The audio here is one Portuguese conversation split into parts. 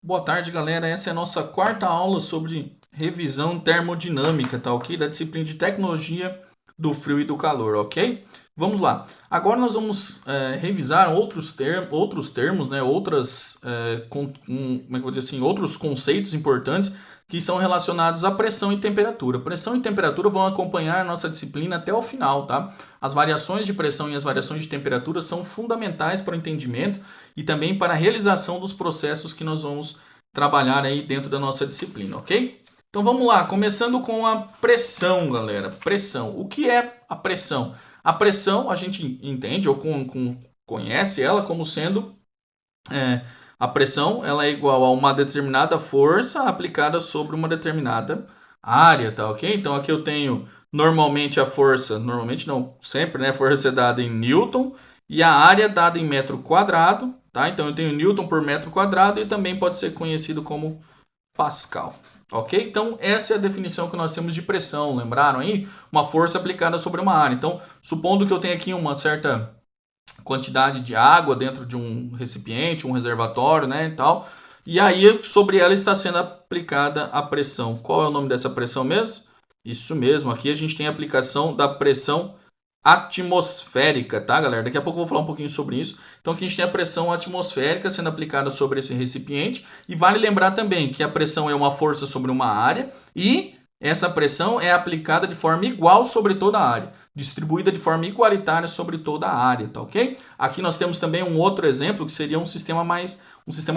Boa tarde, galera. Essa é a nossa quarta aula sobre revisão termodinâmica, tá ok? Da disciplina de tecnologia do frio e do calor, ok? Vamos lá. Agora nós vamos revisar outros termos, né? Como é que eu vou dizer assim? Outros conceitos importantes que são relacionados à pressão e temperatura. Pressão e temperatura vão acompanhar a nossa disciplina até o final, tá? As variações de pressão e as variações de temperatura são fundamentais para o entendimento e também para a realização dos processos que nós vamos trabalhar aí dentro da nossa disciplina, ok? Então vamos lá, começando com a pressão, galera. Pressão. O que é a pressão? A pressão a gente entende ou conhece ela como sendo a pressão ela é igual a uma determinada força aplicada sobre uma determinada área, tá ok? Então aqui eu tenho normalmente a força, normalmente não, sempre, né? A força é dada em Newton e a área dada em metro quadrado, tá? Então eu tenho Newton por metro quadrado e também pode ser conhecido como Pascal, ok? Então essa é a definição que nós temos de pressão, lembraram aí? Uma força aplicada sobre uma área. Então, supondo que eu tenha aqui uma certa quantidade de água dentro de um recipiente, um reservatório, né, e tal. E aí sobre ela está sendo aplicada a pressão. Qual é o nome dessa pressão mesmo? Isso mesmo, aqui a gente tem a aplicação da pressão atmosférica, tá, galera? Daqui a pouco eu vou falar um pouquinho sobre isso. Então aqui a gente tem a pressão atmosférica sendo aplicada sobre esse recipiente. E vale lembrar também que a pressão é uma força sobre uma área e essa pressão é aplicada de forma igual sobre toda a área, distribuída de forma igualitária sobre toda a área, tá ok? Aqui nós temos também um outro exemplo que seria um sistema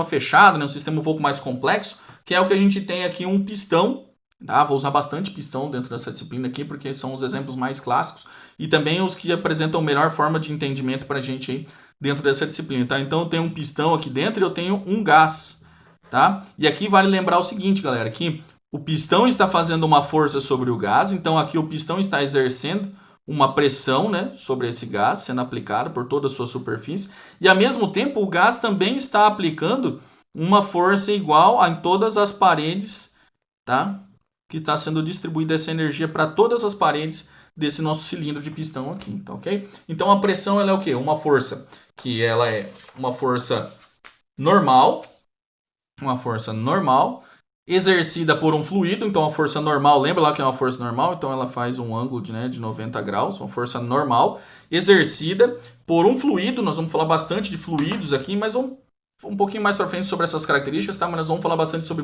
fechado, né? Um sistema um pouco mais complexo, que é o que a gente tem aqui um pistão, tá? Vou usar bastante pistão dentro dessa disciplina aqui, porque são os exemplos mais clássicos e também os que apresentam melhor forma de entendimento para a gente aí dentro dessa disciplina, tá? Então eu tenho um pistão aqui dentro e eu tenho um gás, tá? E aqui vale lembrar o seguinte, galera, que o pistão está fazendo uma força sobre o gás, então aqui o pistão está exercendo uma pressão, né, sobre esse gás sendo aplicado por toda a sua superfície, e ao mesmo tempo o gás também está aplicando uma força igual em todas as paredes, tá? Que está sendo distribuída essa energia para todas as paredes desse nosso cilindro de pistão aqui, tá ok? Então a pressão ela é o quê? Uma força que ela é uma força normal, exercida por um fluido, então a força normal, lembra lá que é uma força normal, então ela faz um ângulo de 90 graus, uma força normal, exercida por um fluido, nós vamos falar bastante de fluidos aqui, mas um pouquinho mais para frente sobre essas características, tá? Mas nós vamos falar bastante sobre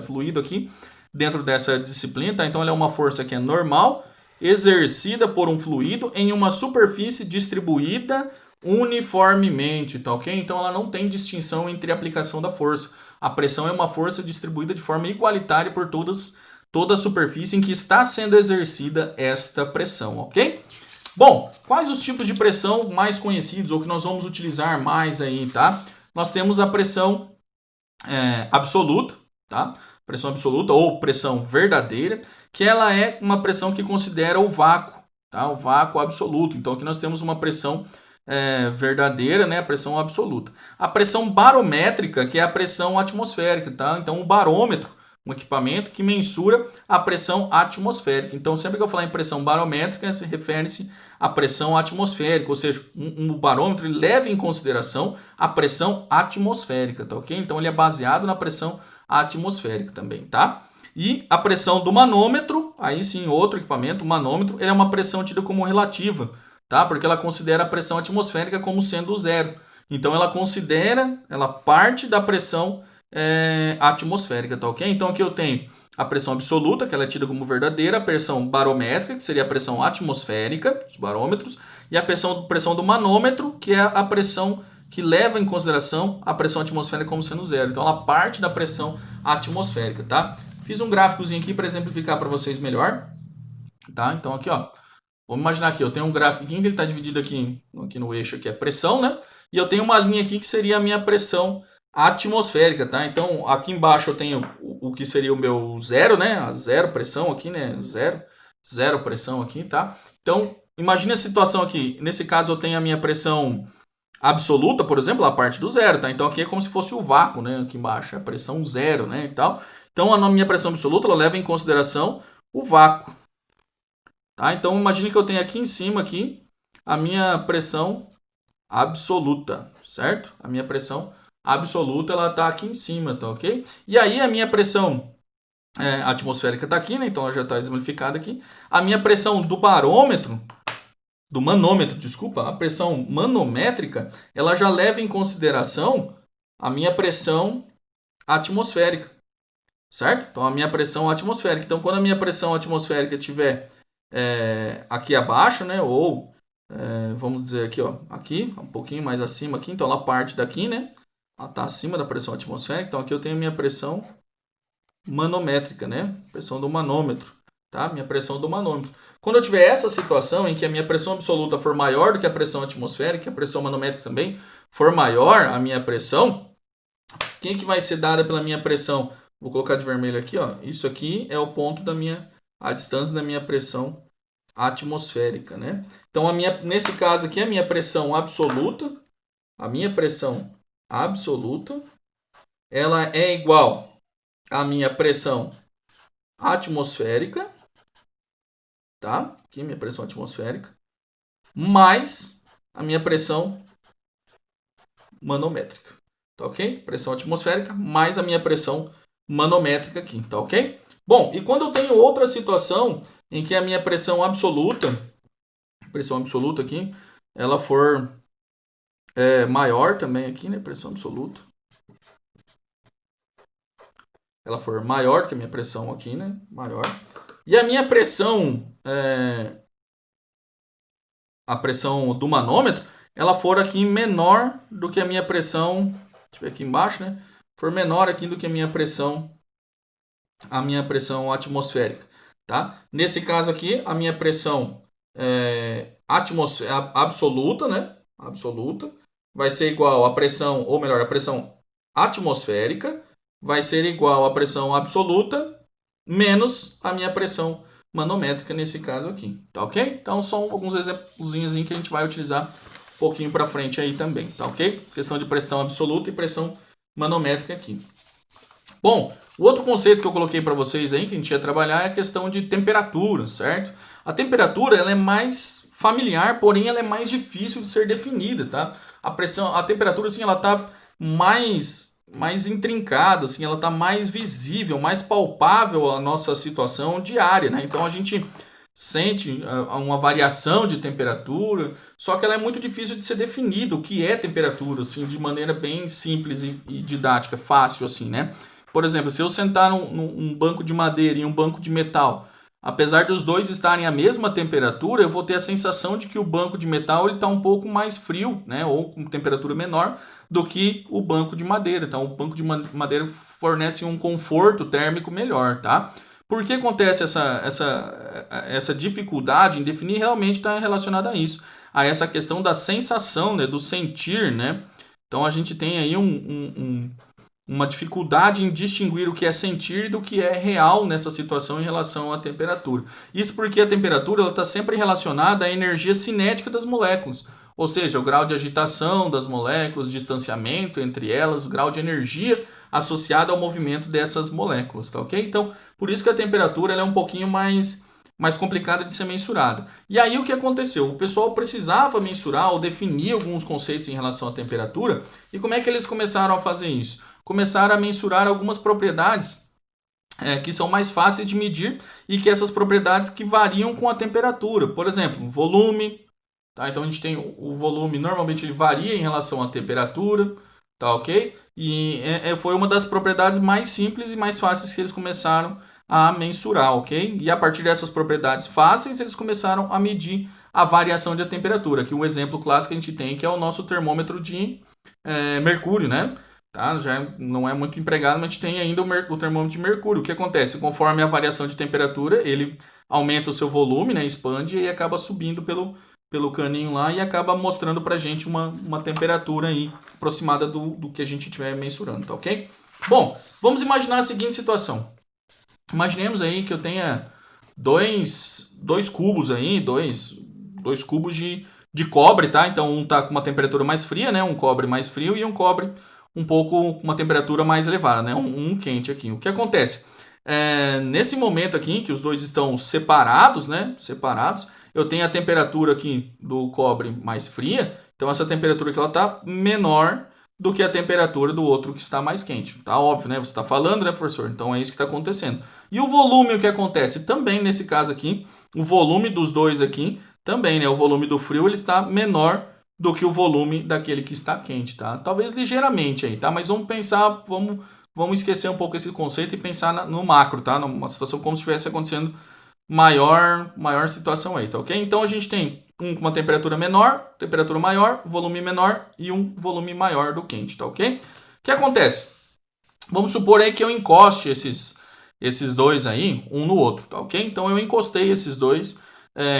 fluido aqui dentro dessa disciplina, tá? Então ela é uma força que é normal, exercida por um fluido em uma superfície distribuída uniformemente, tá ok? Então ela não tem distinção entre a aplicação da força. A pressão é uma força distribuída de forma igualitária por toda a superfície em que está sendo exercida esta pressão, ok? Bom, quais os tipos de pressão mais conhecidos ou que nós vamos utilizar mais aí, tá? Nós temos a pressão absoluta, tá? Pressão absoluta ou pressão verdadeira, que ela é uma pressão que considera o vácuo, tá? O vácuo absoluto. Então aqui nós temos uma pressão verdadeira, né? A pressão absoluta. A pressão barométrica, que é a pressão atmosférica, tá? Então o barômetro, um equipamento que mensura a pressão atmosférica. Então sempre que eu falar em pressão barométrica, se refere-se à pressão atmosférica, ou seja, um barômetro ele leva em consideração a pressão atmosférica, tá ok? Então ele é baseado na pressão atmosférica também, tá? E a pressão do manômetro, aí sim outro equipamento, o manômetro, ele é uma pressão tida como relativa, tá? Porque ela considera a pressão atmosférica como sendo zero. Então ela parte da pressão atmosférica, tá ok? Então aqui eu tenho a pressão absoluta, que ela é tida como verdadeira, a pressão barométrica, que seria a pressão atmosférica, os barômetros, e a pressão do manômetro, que é a pressão que leva em consideração a pressão atmosférica como sendo zero. Então ela parte da pressão atmosférica, tá? Fiz um gráficozinho aqui para exemplificar para vocês melhor, tá? Então aqui, ó, vamos imaginar aqui, eu tenho um gráfico aqui que ele está dividido aqui no eixo aqui, é pressão, né? E eu tenho uma linha aqui que seria a minha pressão atmosférica, tá? Então, aqui embaixo eu tenho o que seria o meu zero, né? A zero pressão aqui, né? Zero pressão aqui, tá? Então, imagine a situação aqui. Nesse caso, eu tenho a minha pressão absoluta, por exemplo, a parte do zero, tá? Então, aqui é como se fosse o vácuo, né? Aqui embaixo, a pressão zero, né? E tal. Então, a minha pressão absoluta, ela leva em consideração o vácuo, tá? Então, imagine que eu tenho aqui em cima, aqui, a minha pressão absoluta, certo? A minha pressão absoluta ela está aqui em cima, tá ok? E aí a minha pressão atmosférica está aqui, né? Então ela já está exemplificada aqui. A minha pressão do barômetro, do manômetro, desculpa, a pressão manométrica, ela já leva em consideração a minha pressão atmosférica, certo? Então a minha pressão atmosférica. Então quando a minha pressão atmosférica estiver aqui abaixo, né? Ou vamos dizer aqui, ó, aqui, um pouquinho mais acima aqui, então ela parte daqui, né? Ela está acima da pressão atmosférica, então aqui eu tenho a minha pressão manométrica, né? Pressão do manômetro, tá? Minha pressão do manômetro. Quando eu tiver essa situação em que a minha pressão absoluta for maior do que a pressão atmosférica, a pressão manométrica também for maior a minha pressão, quem que vai ser dada pela minha pressão? Vou colocar de vermelho aqui, ó. Isso aqui é o ponto a distância da minha pressão atmosférica, né? Então nesse caso aqui a minha pressão absoluta, ela é igual à minha pressão atmosférica, tá? Aqui minha pressão atmosférica, mais a minha pressão manométrica, tá ok? Pressão atmosférica mais a minha pressão manométrica aqui, tá ok? Bom, e quando eu tenho outra situação em que a minha pressão absoluta aqui, ela for maior também aqui, né? Pressão absoluta. Ela for maior que a minha pressão aqui, né? Maior. E a minha pressão, a pressão do manômetro, ela for aqui menor do que a minha pressão, deixa eu ver aqui embaixo, né? For menor aqui do que a minha pressão atmosférica, tá? Nesse caso aqui, a minha pressão absoluta, né? Absoluta, vai ser igual à pressão, ou melhor, a pressão atmosférica vai ser igual à pressão absoluta menos a minha pressão manométrica nesse caso aqui, tá ok? Então são alguns exemplos que a gente vai utilizar um pouquinho para frente aí também, tá ok? Questão de pressão absoluta e pressão manométrica aqui. Bom, o outro conceito que eu coloquei para vocês aí, que a gente ia trabalhar, é a questão de temperatura, certo? A temperatura ela é mais familiar, porém ela é mais difícil de ser definida, tá? A temperatura, assim, ela tá mais intrincada, assim, ela tá mais visível, mais palpável a nossa situação diária, né? Então a gente sente uma variação de temperatura, só que ela é muito difícil de ser definida, o que é temperatura, assim, de maneira bem simples e didática, fácil, assim, né? Por exemplo, se eu sentar num banco de madeira e um banco de metal, apesar dos dois estarem à mesma temperatura, eu vou ter a sensação de que o banco de metal está um pouco mais frio, né, ou com temperatura menor do que o banco de madeira. Então, o banco de madeira fornece um conforto térmico melhor, tá? Por que acontece essa dificuldade em definir? Realmente está relacionada a isso, a essa questão da sensação, né, do sentir, né? Então, a gente tem aí uma dificuldade em distinguir o que é sentir do que é real nessa situação em relação à temperatura. Isso porque a temperatura está sempre relacionada à energia cinética das moléculas, ou seja, o grau de agitação das moléculas, distanciamento entre elas, o grau de energia associado ao movimento dessas moléculas, tá ok? Então, por isso que a temperatura ela é um pouquinho mais complicada de ser mensurada. E aí o que aconteceu? O pessoal precisava mensurar ou definir alguns conceitos em relação à temperatura, e como é que eles começaram a fazer isso? Começaram a mensurar algumas propriedades que são mais fáceis de medir e que essas propriedades que variam com a temperatura. Por exemplo, volume. Tá? Então a gente tem o volume, normalmente ele varia em relação à temperatura, tá ok? E foi uma das propriedades mais simples e mais fáceis que eles começaram a mensurar, ok? E a partir dessas propriedades fáceis, eles começaram a medir a variação de temperatura. Aqui um exemplo clássico que a gente tem que é o nosso termômetro de mercúrio, né? Tá? Já não é muito empregado, mas a gente tem ainda o termômetro de mercúrio. O que acontece? Conforme a variação de temperatura, ele aumenta o seu volume, né? Expande e acaba subindo pelo caninho lá e acaba mostrando pra gente uma temperatura aí aproximada do que a gente estiver mensurando, tá ok? Bom, vamos imaginar a seguinte situação. Imaginemos aí que eu tenha dois cubos aí, dois cubos de cobre, tá? Então um tá com uma temperatura mais fria, né? Um cobre mais frio e um cobre um pouco com uma temperatura mais elevada, né? Um quente aqui. O que acontece? Nesse momento aqui, que os dois estão separados, né? Separados, eu tenho a temperatura aqui do cobre mais fria, então essa temperatura aqui ela está menor do que a temperatura do outro que está mais quente. Tá óbvio, né? Você está falando, né, professor? Então é isso que está acontecendo. E o volume, o que acontece? Também nesse caso aqui, o volume dos dois aqui, também, né? O volume do frio ele está menor do que o volume daquele que está quente, tá? Talvez ligeiramente aí, tá? Mas vamos pensar, vamos esquecer um pouco esse conceito e pensar no macro, tá? Numa situação como se estivesse acontecendo maior situação aí, tá ok? Então a gente tem uma temperatura menor, temperatura maior, volume menor e um volume maior do quente, tá ok? O que acontece? Vamos supor aí que eu encoste esses dois aí, um no outro, tá ok? Então eu encostei esses dois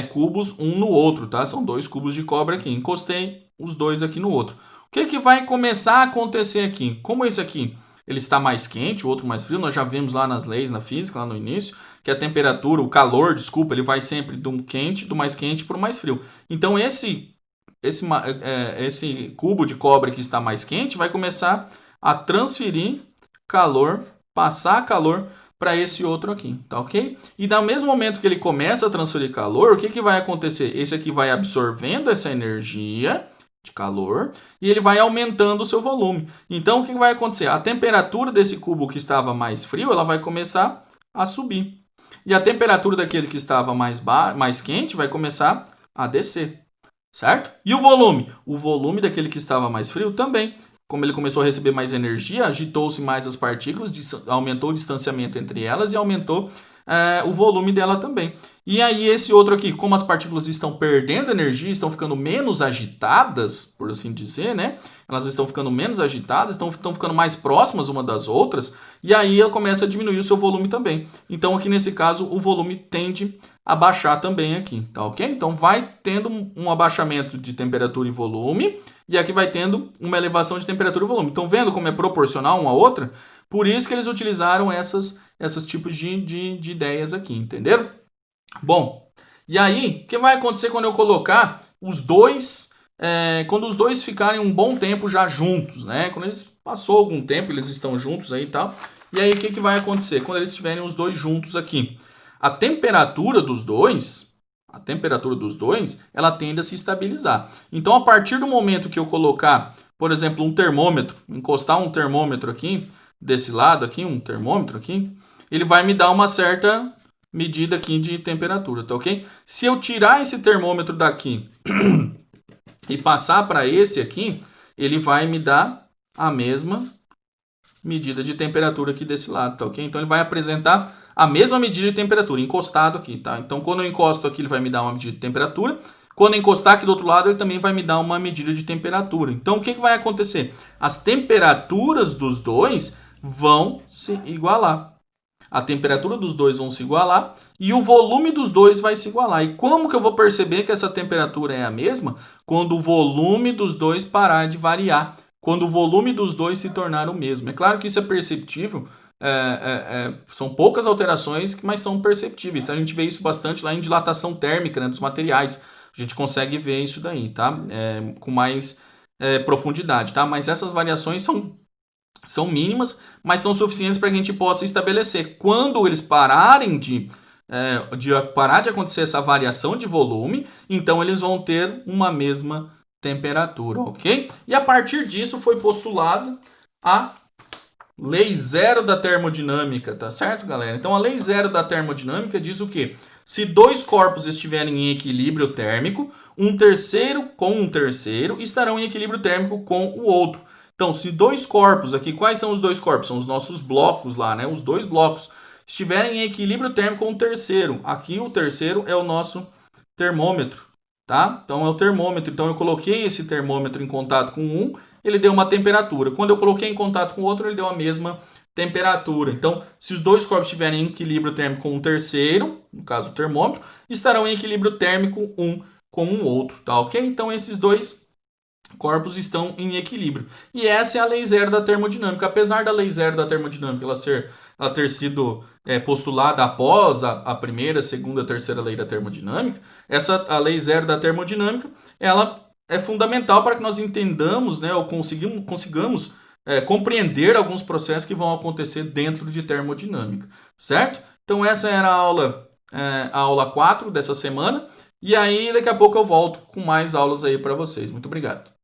cubos um no outro, tá? São dois cubos de cobre aqui, encostei os dois aqui no outro. O que vai começar a acontecer aqui? Como esse aqui ele está mais quente, o outro mais frio, nós já vimos lá nas leis, na física, lá no início, que a temperatura, o calor, desculpa, ele vai sempre do mais quente para o mais frio. Então esse cubo de cobre que está mais quente vai começar a transferir calor, passar calor para esse outro aqui, tá ok? E no mesmo momento que ele começa a transferir calor, o que vai acontecer? Esse aqui vai absorvendo essa energia de calor e ele vai aumentando o seu volume. Então o que vai acontecer? A temperatura desse cubo que estava mais frio, ela vai começar a subir. E a temperatura daquele que estava mais quente vai começar a descer, certo? E o volume? O volume daquele que estava mais frio também. Como ele começou a receber mais energia, agitou-se mais as partículas, aumentou o distanciamento entre elas e aumentou o volume dela também. E aí esse outro aqui, como as partículas estão perdendo energia, estão ficando menos agitadas, por assim dizer, né? Elas estão ficando menos agitadas, estão ficando mais próximas uma das outras, e aí ela começa a diminuir o seu volume também. Então aqui nesse caso o volume tende a baixar também aqui, tá ok? Então vai tendo um abaixamento de temperatura e volume, e aqui vai tendo uma elevação de temperatura e volume. Então vendo como é proporcional uma à outra? Por isso que eles utilizaram esses tipos de ideias aqui, entenderam? Bom, e aí, o que vai acontecer quando eu colocar os dois, quando os dois ficarem um bom tempo já juntos, né? Quando eles passou algum tempo, eles estão juntos aí e tal. E aí, o que vai acontecer? Quando eles estiverem os dois juntos aqui, a temperatura dos dois, ela tende a se estabilizar. Então, a partir do momento que eu colocar, por exemplo, um termômetro, encostar um termômetro aqui, desse lado aqui, um termômetro aqui, ele vai me dar uma certa medida aqui de temperatura, tá ok? Se eu tirar esse termômetro daqui e passar para esse aqui, ele vai me dar a mesma medida de temperatura aqui desse lado, tá ok? Então ele vai apresentar a mesma medida de temperatura, encostado aqui, tá? Então quando eu encosto aqui, ele vai me dar uma medida de temperatura. Quando eu encostar aqui do outro lado, ele também vai me dar uma medida de temperatura. Então o que vai acontecer? As temperaturas dos dois vão se igualar. A temperatura dos dois vão se igualar e o volume dos dois vai se igualar. E como que eu vou perceber que essa temperatura é a mesma? Quando o volume dos dois parar de variar. Quando o volume dos dois se tornar o mesmo. É claro que isso é perceptível. São poucas alterações, mas são perceptíveis. A gente vê isso bastante lá em dilatação térmica, né, dos materiais. A gente consegue ver isso daí, tá? Com mais profundidade, tá? Mas essas variações são mínimas, mas são suficientes para que a gente possa estabelecer. Quando eles pararem de acontecer essa variação de volume, então eles vão ter uma mesma temperatura, ok? E a partir disso foi postulado a lei zero da termodinâmica, tá certo, galera? Então a lei zero da termodinâmica diz o quê? Se dois corpos estiverem em equilíbrio térmico, um terceiro com um terceiro estarão em equilíbrio térmico com o outro. Então, se dois corpos aqui, quais são os dois corpos? São os nossos blocos lá, né? Os dois blocos estiverem em equilíbrio térmico com o terceiro. Aqui o terceiro é o nosso termômetro, tá? Então é o termômetro. Então eu coloquei esse termômetro em contato com um, ele deu uma temperatura. Quando eu coloquei em contato com o outro, ele deu a mesma temperatura. Então, se os dois corpos estiverem em equilíbrio térmico com um terceiro, no caso o termômetro, estarão em equilíbrio térmico um com o outro, tá ok? Então esses dois corpos estão em equilíbrio. E essa é a lei zero da termodinâmica. Apesar da lei zero da termodinâmica ela ter sido postulada após a primeira, segunda, terceira lei da termodinâmica, a lei zero da termodinâmica ela é fundamental para que nós entendamos, né, ou consigamos compreender alguns processos que vão acontecer dentro de termodinâmica, certo? Então essa era a aula 4 dessa semana. E aí daqui a pouco eu volto com mais aulas aí para vocês. Muito obrigado.